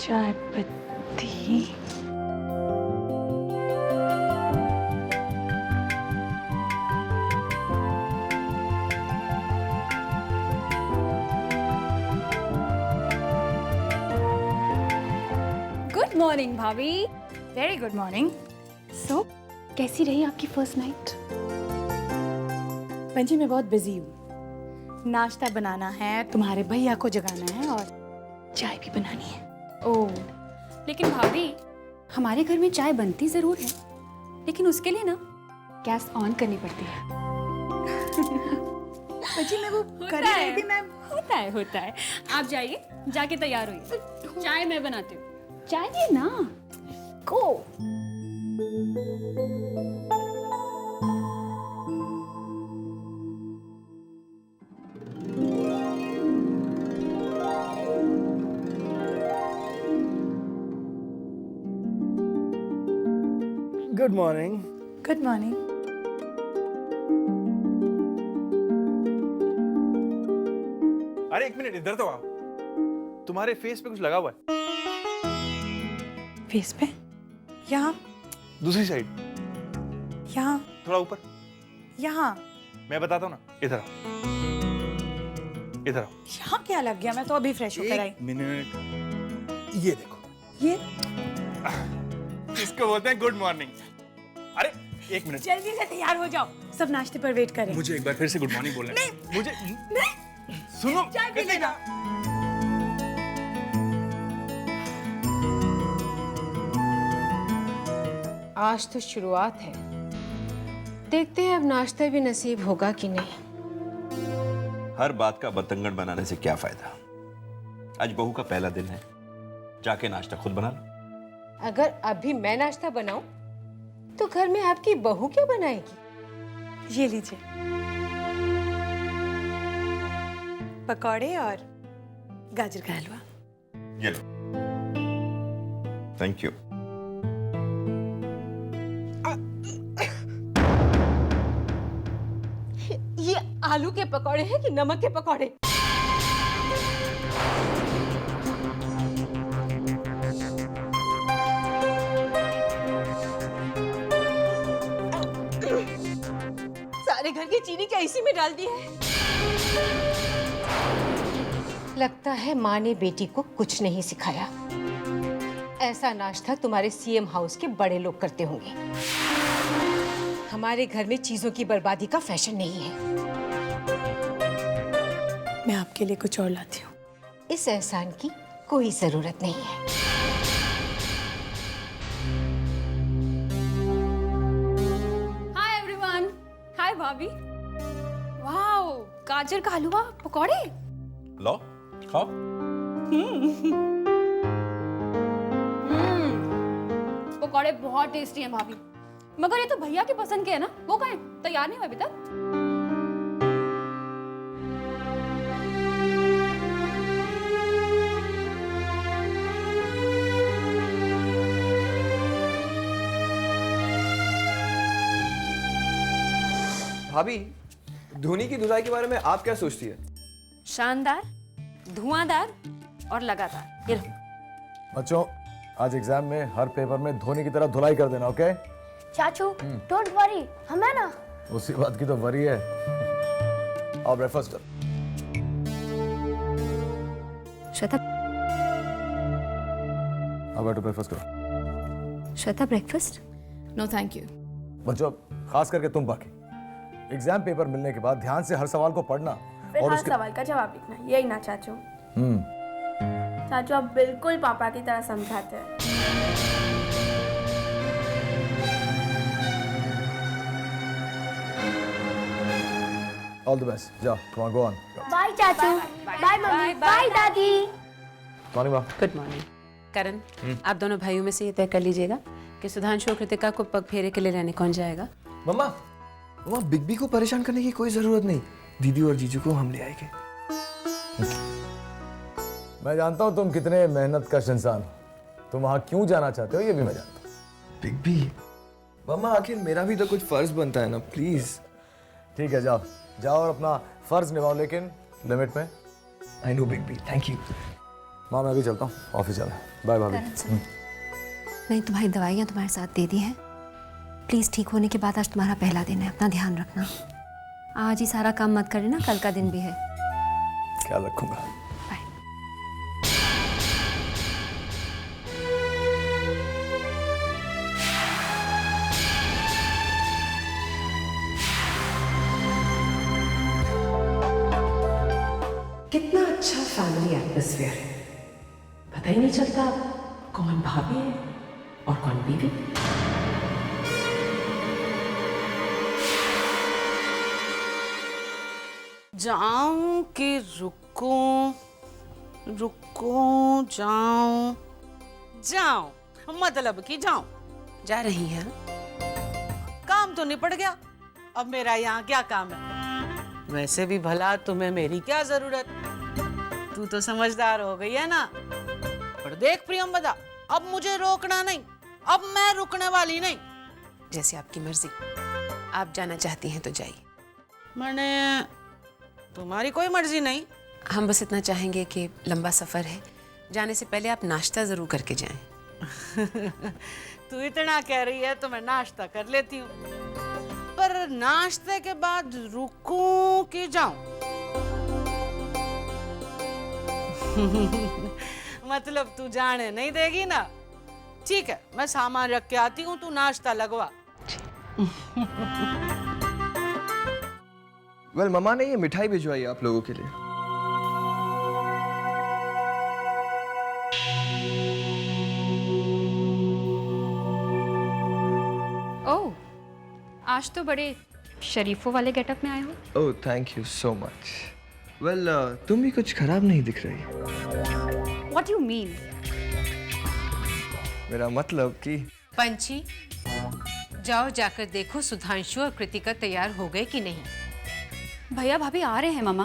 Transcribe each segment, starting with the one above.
चाय पत्ती। Good morning भाभी। Very good morning. सो कैसी रही आपकी फर्स्ट नाइट? पंजी मैं बहुत बिजी हूँ। नाश्ता बनाना है, तुम्हारे भैया को जगाना है और चाय भी बनानी है। ओह, लेकिन भाभी हमारे घर में चाय बनती जरूर है, लेकिन उसके लिए ना गैस ऑन करनी पड़ती है। पंजी मैं वो कर ही रही थी मैम। होता है। आप जाइए, जाके तैयार होइए, चाय मैं बनाती हूँ। चाय भी ना को। Good morning. Good morning. अरे एक मिनट इधर तो आओ। तुम्हारे फेस पे कुछ लगा हुआ है। फेस पे? यहाँ? दूसरी साइड, यहाँ? थोड़ा ऊपर। यहाँ? मैं बताता हूँ ना, इधर आओ, इधर आओ। यहाँ क्या लग गया? मैं तो अभी फ्रेश होकर आई। एक मिनट, ये देखो, ये इसको बोलते हैं गुड मॉर्निंग। अरे एक मिनट, जल्दी से तैयार हो जाओ, सब नाश्ते पर वेट करें। मुझे एक बार फिर से गुड मॉर्निंग बोलना है। मुझे नहीं, सुनो, चाय पी लेना। आज तो शुरुआत है, देखते हैं अब नाश्ता भी नसीब होगा कि नहीं। हर बात का बतंगड़ बनाने से क्या फायदा। आज बहू का पहला दिन है, जाके नाश्ता खुद बना लो। अगर अभी मैं नाश्ता बनाऊं तो घर में आपकी बहू क्या बनाएगी? ये लीजिए, पकौड़े और गाजर का हलवा। ये लो। Thank you. ये आलू के पकौड़े हैं कि नमक के पकौड़े? सारे घर की चीनी क्या इसी में डाल दी है? लगता है माँ ने बेटी को कुछ नहीं सिखाया। ऐसा नाश्ता तुम्हारे सीएम हाउस के बड़े लोग करते होंगे। हमारे घर में चीजों की बर्बादी का फैशन नहीं है। मैं आपके लिए कुछ और लाती हूँ। इस एहसान की कोई जरूरत नहीं है। Hi everyone. हाय भाभी। वाओ, गाजर का हलवा, पकौड़े। लो, खाओ। पकौड़े बहुत टेस्टी हैं भाभी, मगर ये तो भैया के पसंद के है ना। वो कहाँ है? तैयार नहीं हुआ अभी तक। भाभी, धोनी की धुलाई के बारे में आप क्या सोचती है? शानदार, धुआंधार और लगातार। ये लो। बच्चों, आज एग्जाम में हर पेपर में धोनी की तरह धुलाई कर देना, ओके? चाचू, डोंट वरी, हम है ना। उसी बात की तो वरी है। आओ ब्रेकफास्ट कर। श्वेता, आओ बैठो, ब्रेकफास्ट करो। Shweta breakfast? No thank you. बच्चों, खास करके तुम बाकी, एग्जाम पेपर मिलने के बाद ध्यान से हर सवाल को पढ़ना फिर और हर उसके सवाल का जवाब लिखना, यही ना चाचू? चाचू आप बिल्कुल पापा की तरह समझाते हैं। All the best. जाओ, come on, go on. Bye चाचू, बाय मम्मी, बाय दादी। मॉर्निंग माँ। Good morning. करण, आप दोनों भाइयों में से ये तय कर लीजिएगा कि सुधांशु और कृतिका को पग फेरे के लिए रहने कौन जाएगा। मम्मा, बिग बी को परेशान करने की कोई जरूरत नहीं। दीदी और जीजू को हम ले आएंगे। मैं जानता हूँ तुम कितने मेहनत कश इंसान हो। तुम वहाँ क्यों जाना चाहते हो ये भी मैं जानता हूँ। बिग बी, मम्मा आखिर मेरा भी तो कुछ फर्ज बनता है ना, प्लीज। ठीक है, जाओ जाओ और अपना फर्ज निभाओ, लेकिन लिमिट में। I know big B, thank you. माँ मैं भी चलता हूँ, ऑफिस जाना है। बाय भाभी। नहीं, तुम्हारी दवाइयाँ तुम्हारे साथ दे दी हैं। प्लीज़ ठीक होने के बाद आज तुम्हारा पहला दिन है, अपना ध्यान रखना। आज ही सारा काम मत कर लेना, कल का दिन भी है। ख्याल रखूंगा। बाय। कितना अच्छा फैमिली एटमॉस्फेयर है, पता ही नहीं चलता कौन भाभी है और कौन बीवी। जाऊं कि रुकूं, रुकूं जाऊं, जाऊं मतलब कि जाऊं। जा रही हैं? काम तो निपट गया, अब मेरा यहाँ क्या काम है? वैसे भी भला तुम्हें मेरी क्या जरूरत, तू तो समझदार हो गई है ना। पर देख प्रियंवदा, अब मुझे रोकना नहीं, अब मैं रुकने वाली नहीं। जैसे आपकी मर्जी, आप जाना चाहती हैं तो जाइए। मैंने तुम्हारी कोई मर्जी नहीं। हम बस इतना चाहेंगे कि लंबा सफ़र है, जाने से पहले आप नाश्ता ज़रूर करके जाएं। तू इतना कह रही है तो मैं नाश्ता कर लेती हूँ, पर नाश्ते के बाद रुकूं कि जाऊं? मतलब तू जाने नहीं देगी ना? ठीक है, मैं सामान रख के आती हूँ, तू नाश्ता लगवा। वेल मम्मा ने ये मिठाई भिजवाई आप लोगों के लिए। ओह, आज तो बड़े शरीफों वाले गेटअप में आए हो। Oh thank you so much. Well तुम भी कुछ खराब नहीं दिख रही। What do you mean? मेरा मतलब कि पंछी, जाओ जाकर देखो सुधांशु और कृतिका तैयार हो गए कि नहीं। भैया भाभी आ रहे हैं मामा।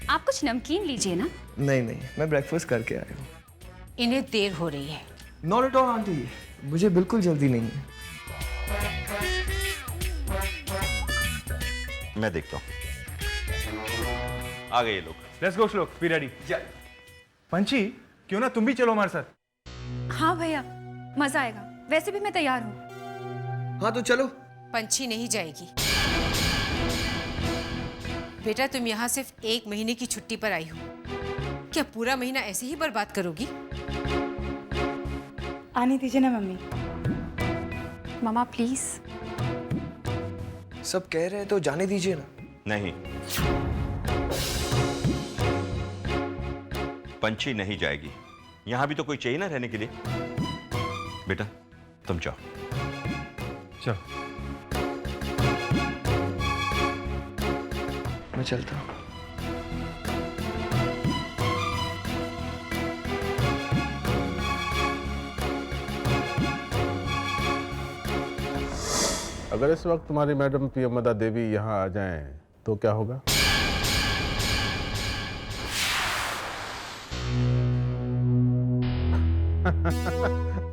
आप कुछ नमकीन लीजिए ना। नहीं नहीं, मैं ब्रेकफास्ट करके आया हूँ। इन्हें देर हो रही है। नॉट एट ऑल आंटी, मुझे बिल्कुल जल्दी नहीं है। मैं देखता हूँ। आ गए ये लोग। लेट्स गो श्लोक, बी रेडी। पंछी, क्यों ना तुम भी चलो हमारे साथ। हाँ भैया, मजा आएगा। वैसे भी मैं तैयार हूँ। हाँ तो चलो। पंछी नहीं जाएगी। बेटा, तुम यहाँ सिर्फ 1 महीने की छुट्टी पर आई हो, क्या पूरा महीना ऐसे ही बर्बाद करोगी? आने दीजिए ना मम्मी। Mama please. सब कह रहे हैं तो जाने दीजिए ना। नहीं, पंछी नहीं जाएगी। यहां भी तो कोई चाहिए ना रहने के लिए। बेटा तुम जाओ। चलो मैं चलता हूँ। अगर इस वक्त तुम्हारी मैडम प्रियंवदा देवी यहाँ आ जाएं तो क्या होगा?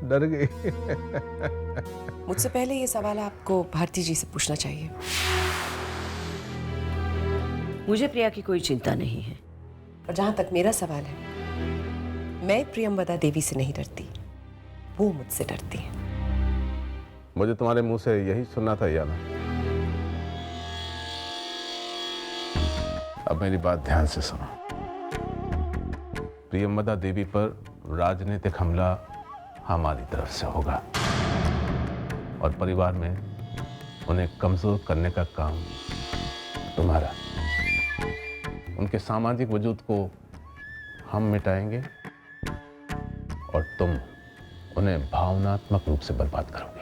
डर गई। मुझसे पहले ये सवाल आपको भारती जी से पूछना चाहिए। मुझे प्रिया की कोई चिंता नहीं है, और जहां तक मेरा सवाल है, मैं प्रियंवदा देवी से नहीं डरती, वो मुझसे डरती है। मुझे तुम्हारे मुंह से यही सुनना था याना। अब मेरी बात ध्यान से सुनो। प्रियंवदा देवी पर राजनीतिक हमला हमारी तरफ से होगा, और परिवार में उन्हें कमजोर करने का काम तुम्हारा। उनके सामाजिक वजूद को हम मिटाएंगे और तुम उन्हें भावनात्मक रूप से बर्बाद करोगे।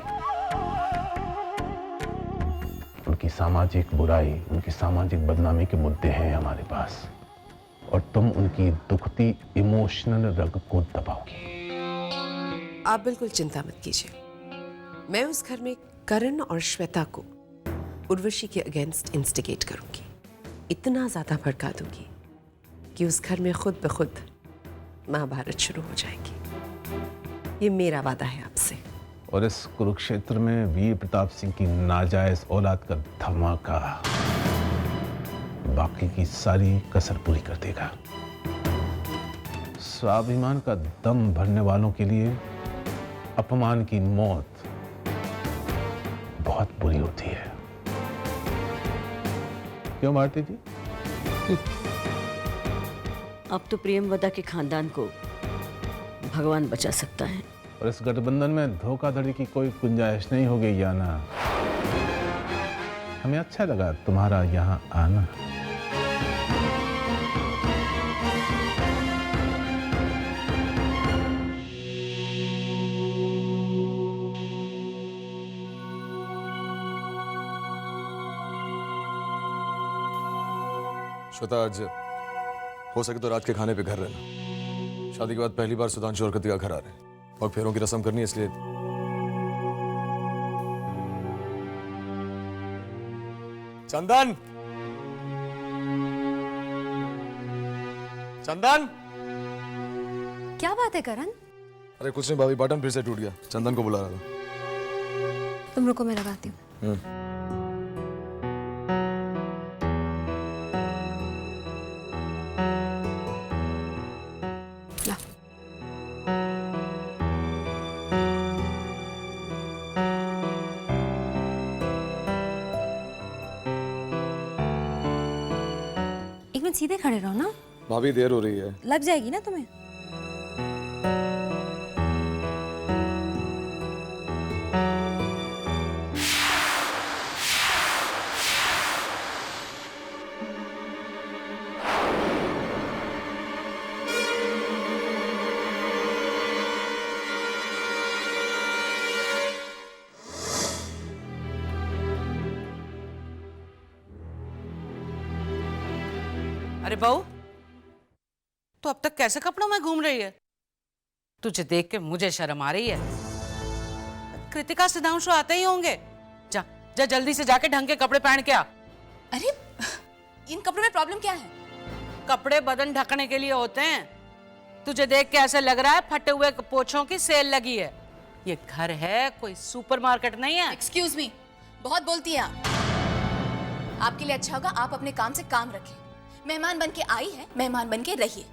उनकी सामाजिक बुराई, उनकी सामाजिक बदनामी के मुद्दे हैं हमारे पास, और तुम उनकी दुखती इमोशनल रग को दबाओगे। आप बिल्कुल चिंता मत कीजिए। मैं उस घर में करण और श्वेता को उर्वशी के अगेंस्ट इंस्टिगेट करूंगी, इतना ज्यादा भड़का दूंगी कि उस घर में खुद ब खुद महाभारत शुरू हो जाएगी। ये मेरा वादा है आपसे। और इस कुरुक्षेत्र में वीर प्रताप सिंह की नाजायज औलाद का धमाका बाकी की सारी कसर पूरी कर देगा। स्वाभिमान का दम भरने वालों के लिए अपमान की मौत बहुत बुरी होती है। क्यों मारती जी? अब तो प्रियमवदा के खानदान को भगवान बचा सकता है। और इस गठबंधन में धोखाधड़ी की कोई गुंजाइश नहीं होगी याना। हमें अच्छा लगा तुम्हारा यहाँ आना। श्वेता, आज हो सके तो रात के खाने पे घर रहना। शादी के बाद पहली बार सुधांशु और कृतिका घर आ रहे हैं और फेरों की रस्म करनी है, इसलिए चंदन, चंदन, क्या बात है करण? अरे कुछ नहीं भाभी, बटन फिर से टूट गया। चंदन को बुला रहा था। तुम रुको, मैं लगाती हूँ। एक मिनट सीधे खड़े रहो ना। भाभी देर हो रही है। लग जाएगी ना तुम्हें। अरे बहू, तो अब तक कैसे कपड़ों में घूम रही है? तुझे देख के मुझे शर्म आ रही है। कृतिका सुधांशु आते ही होंगे। जा जा जल्दी से जाके ढंग के कपड़े पहन के आ। अरे इन कपड़ों में प्रॉब्लम क्या है? कपड़े बदन ढकने के लिए होते हैं। तुझे देख के ऐसे लग रहा है फटे हुए पोछों की सेल लगी है। ये घर है, कोई सुपरमार्केट नहीं है। एक्सक्यूज मी, बहुत बोलती हैं आप। आपके लिए अच्छा होगा आप अपने काम से काम रखें। मेहमान बन के आई है, मेहमान बन के रहिए।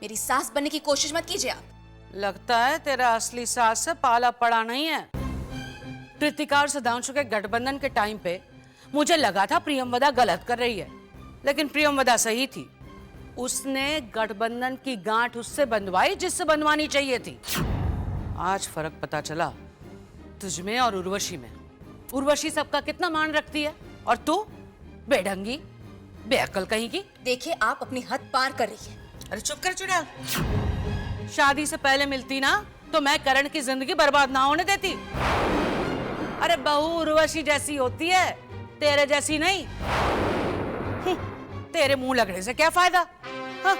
मेरी सास बनने की कोशिश मत कीजिए आप। लगता है तेरा असली सास से पाला पड़ा नहीं है। कृतिका और सुधांशु के गठबंधन के टाइम पे मुझे लगा था प्रियमवदा गलत कर रही है, लेकिन प्रियमवदा सही थी। उसने गठबंधन की गांठ उससे बंधवाई जिससे बंधवानी चाहिए थी। आज फर्क पता चला तुझमें और उर्वशी में। उर्वशी सबका कितना मान रखती है और तू बेढंगी बेअक्ल कहीं की। देखिए आप अपनी हद पार कर रही है। अरे चुप कर चुड़ैल। शादी से पहले मिलती ना तो मैं करण की जिंदगी बर्बाद ना होने देती। अरे बहू उर्वशी जैसी होती है, तेरे जैसी नहीं। तेरे मुंह लगने से क्या फायदा? हाँ?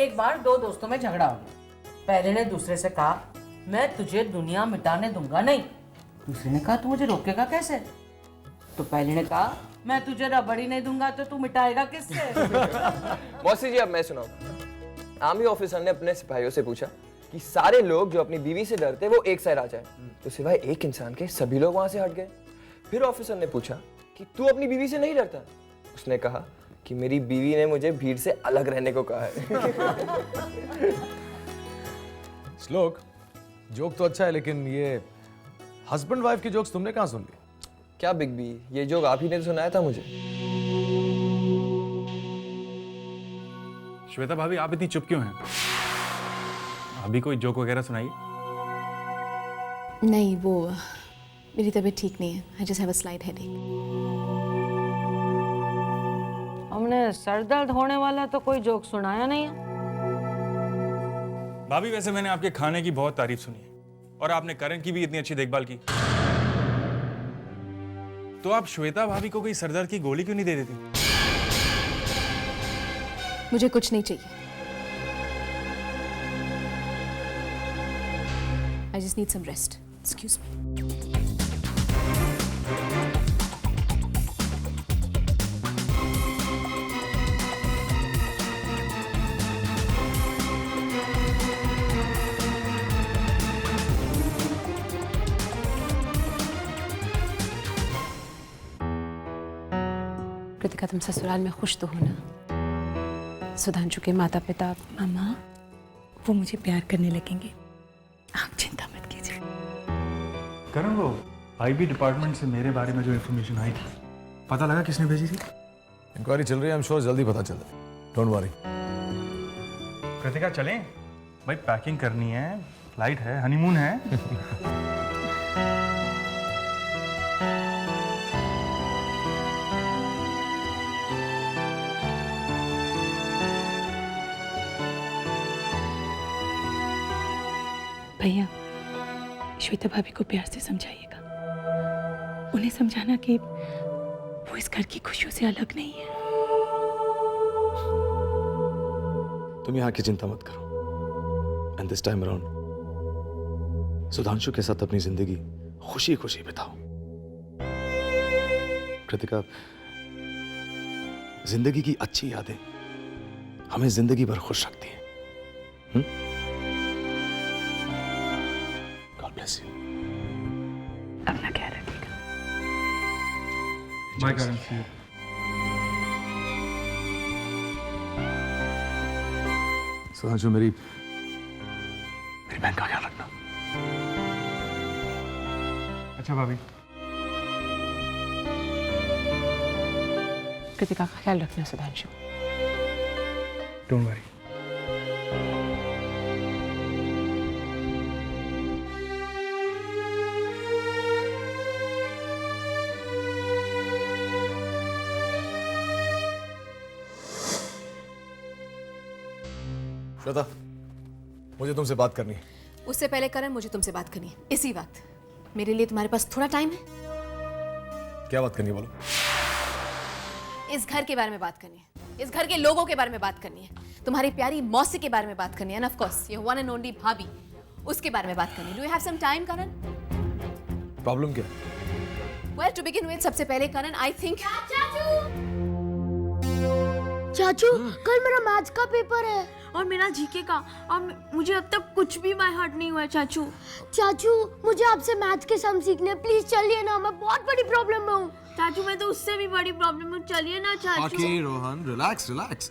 एक बार दो दोस्तों में झगड़ा हो गया। पहले ने दूसरे से कहा मैं तुझे दुनिया मिटाने दूंगा नहीं। दूसरे ने कहा तू मुझे रोकेगा कैसे? तो पहले ने कहा मैं तुझे रबड़ी नहीं दूंगा तो तू मिटाएगा किससे? मौसी जी अब मैं सुनाऊं। आर्मी ऑफिसर ने अपने सिपाहियों से पूछा कि सारे लोग जो अपनी बीवी से डरते वो एक साइड आ जाए, तो सिवाय एक इंसान के सभी लोग वहां से हट गए। फिर ऑफिसर ने पूछा कि तू अपनी बीवी से नहीं डरता? उसने कहा कि मेरी बीवी ने मुझे भीड़ से अलग रहने को कहा है। श्लोक, जोक तो अच्छा है, लेकिन ये हस्बैंड वाइफ की जोक्स तुमने कहाँ सुन ली? क्या बिग बी, ये जोक आप ही ने सुनाया था मुझे। श्वेता भाभी, आप इतनी चुप क्यों हैं? अभी कोई जोक वगैरह सुनाइए। नहीं, वो मेरी तबीयत ठीक नहीं है। I just have a slight headache. हमने सर दर्द होने वाला तो कोई जोक सुनाया नहीं है। भाभी वैसे मैंने आपके खाने की बहुत तारीफ सुनी है और आपने करण की भी इतनी अच्छी देखभाल की, तो आप श्वेता भाभी को कोई सरदर्द की गोली क्यों नहीं दे देती? मुझे कुछ नहीं चाहिए। I just need some rest. Excuse me. Kritika, तुम ससुराल में खुश तो हो ना? सुधांशु के माता पिता। मामा, वो मुझे प्यार करने लगेंगे, आप चिंता मत कीजिए। करण, वो आईबी डिपार्टमेंट से मेरे बारे में जो इन्फॉर्मेशन आई थी, पता लगा किसने भेजी थी? इंक्वायरी चल रही है, आई एम श्योर जल्दी पता चल जाए। Don't worry. कृतिका, चलें? भाई पैकिंग करनी है, फ्लाइट है, हनीमून है। भैया, श्वेता भाभी को प्यार से समझाइएगा। उन्हें समझाना कि वो इस घर की खुशियों से अलग नहीं है। तुम यहाँ की चिंता मत करो। And this time around Sudhanshu के साथ अपनी जिंदगी खुशी खुशी बिताओ। कृतिका, जिंदगी की अच्छी यादें हमें जिंदगी भर खुश रखती हैं। God bless you. अपना ख्याल रखिएगा। बाय करण। सुधांशु, मेरी बहन का ख्याल रखना। अच्छा भाभी। कृतिका का ख्याल रखना सुधांशु। Don't worry. श्वेता, मुझे तुमसे बात करनी है। उससे पहले करण, मुझे तुमसे बात करनी है इसी वक्त। मेरे लिए तुम्हारे पास थोड़ा टाइम है? क्या बात करनी है, बोलो। इस घर के बारे में बात करनी है, इस घर के लोगों के बारे में बात करनी है, तुम्हारी प्यारी मौसी के बारे में बात करनी है, and of course your one and only भाभी, उसके बारे में बात करनी है। Do you have some time Karan? Problem क्या? वेल, टू बिगिन विद, सबसे पहले करण, आई थिंक चाचू, कल मेरा मैथ्स का पेपर है और मेरा जीके का, और मुझे अब तक कुछ भी बाय हार्ट नहीं हुआ है चाचू। चाचू, मुझे आपसे मैथ्स के सम सीखने, प्लीज चलिए ना, मैं बहुत बड़ी प्रॉब्लम में हूँ। चाचू, मैं तो उससे भी बड़ी प्रॉब्लम में, चलिए ना चाचू। Okay Rohan, relax relax.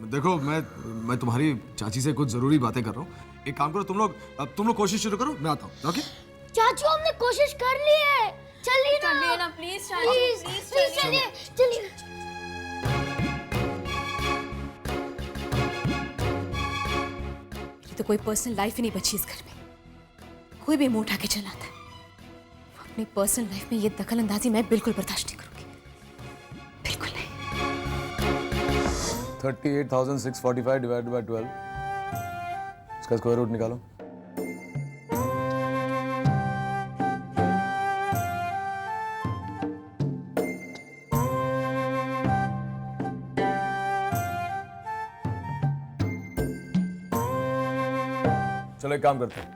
देखो, मैं तुम्हारी चाची से कुछ जरूरी बातें कर रहा हूँ। एक काम करो, तुम लोग कोशिश शुरू करो, मैं आता हूँ। ओके चाचू, हमने कोशिश कर ली है, चलिए ना प्लीज, प्लीज चलिए चलिए। तो कोई पर्सनल लाइफ ही नहीं बची इस घर में। कोई भी मुंह उठा के चलाता है। अपनी पर्सनल लाइफ में ये दखल अंदाजी मैं बिल्कुल बर्दाश्त नहीं करूंगी, बिल्कुल नहीं। 38,645 डिवाइडेड बाय 12, इसका स्क्वायर रूट निकालो। चलो एक काम करते हैं,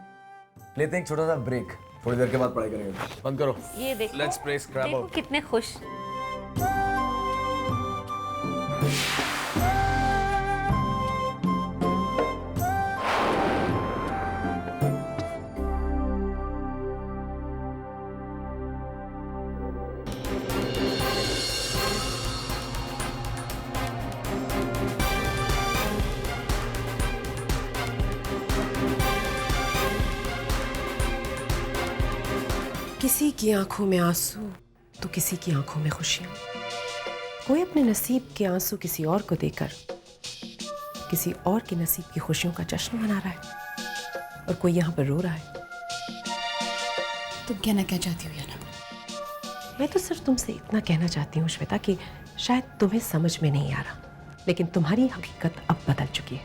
लेते हैं एक छोटा सा ब्रेक, थोड़ी देर के बाद पढ़ाई करेंगे। बंद करो। ये देखो, लेट्स प्ले स्क्रैबल। देखो कितने खुश। किसी की आंखों में आंसू तो किसी की आंखों में खुशियां। कोई अपने नसीब के आंसू किसी और को देकर किसी और के नसीब की खुशियों का जश्न मना रहा है, और कोई यहाँ पर रो रहा है। तुम कहना क्या चाहती हो याना? मैं तो सिर्फ तुमसे इतना कहना चाहती हूँ श्वेता कि शायद तुम्हें समझ में नहीं आ रहा, लेकिन तुम्हारी हकीकत अब बदल चुकी है।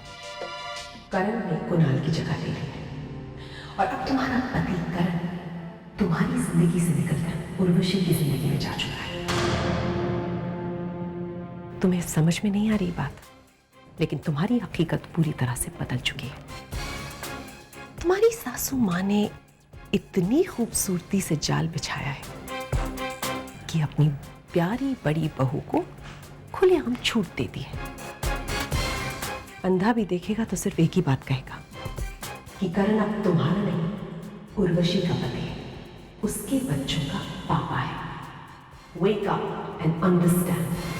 करण ने कुणाल की जगह ले ली है, और अब तुम्हारा पति करण तुम्हारी जिंदगी से निकलकर उर्वशी की जिंदगी में जा चुका है। तुम्हें समझ में नहीं आ रही बात, लेकिन तुम्हारी हकीकत पूरी तरह से बदल चुकी है। तुम्हारी सासू माँ ने इतनी खूबसूरती से जाल बिछाया है कि अपनी प्यारी बड़ी बहू को खुलेआम छूट दे दी है। अंधा भी देखेगा तो सिर्फ एक ही बात कहेगा कि करण अब तुम्हारा नहीं, उर्वशी का पति है, उसके बच्चों का पापा है। Wake up and understand.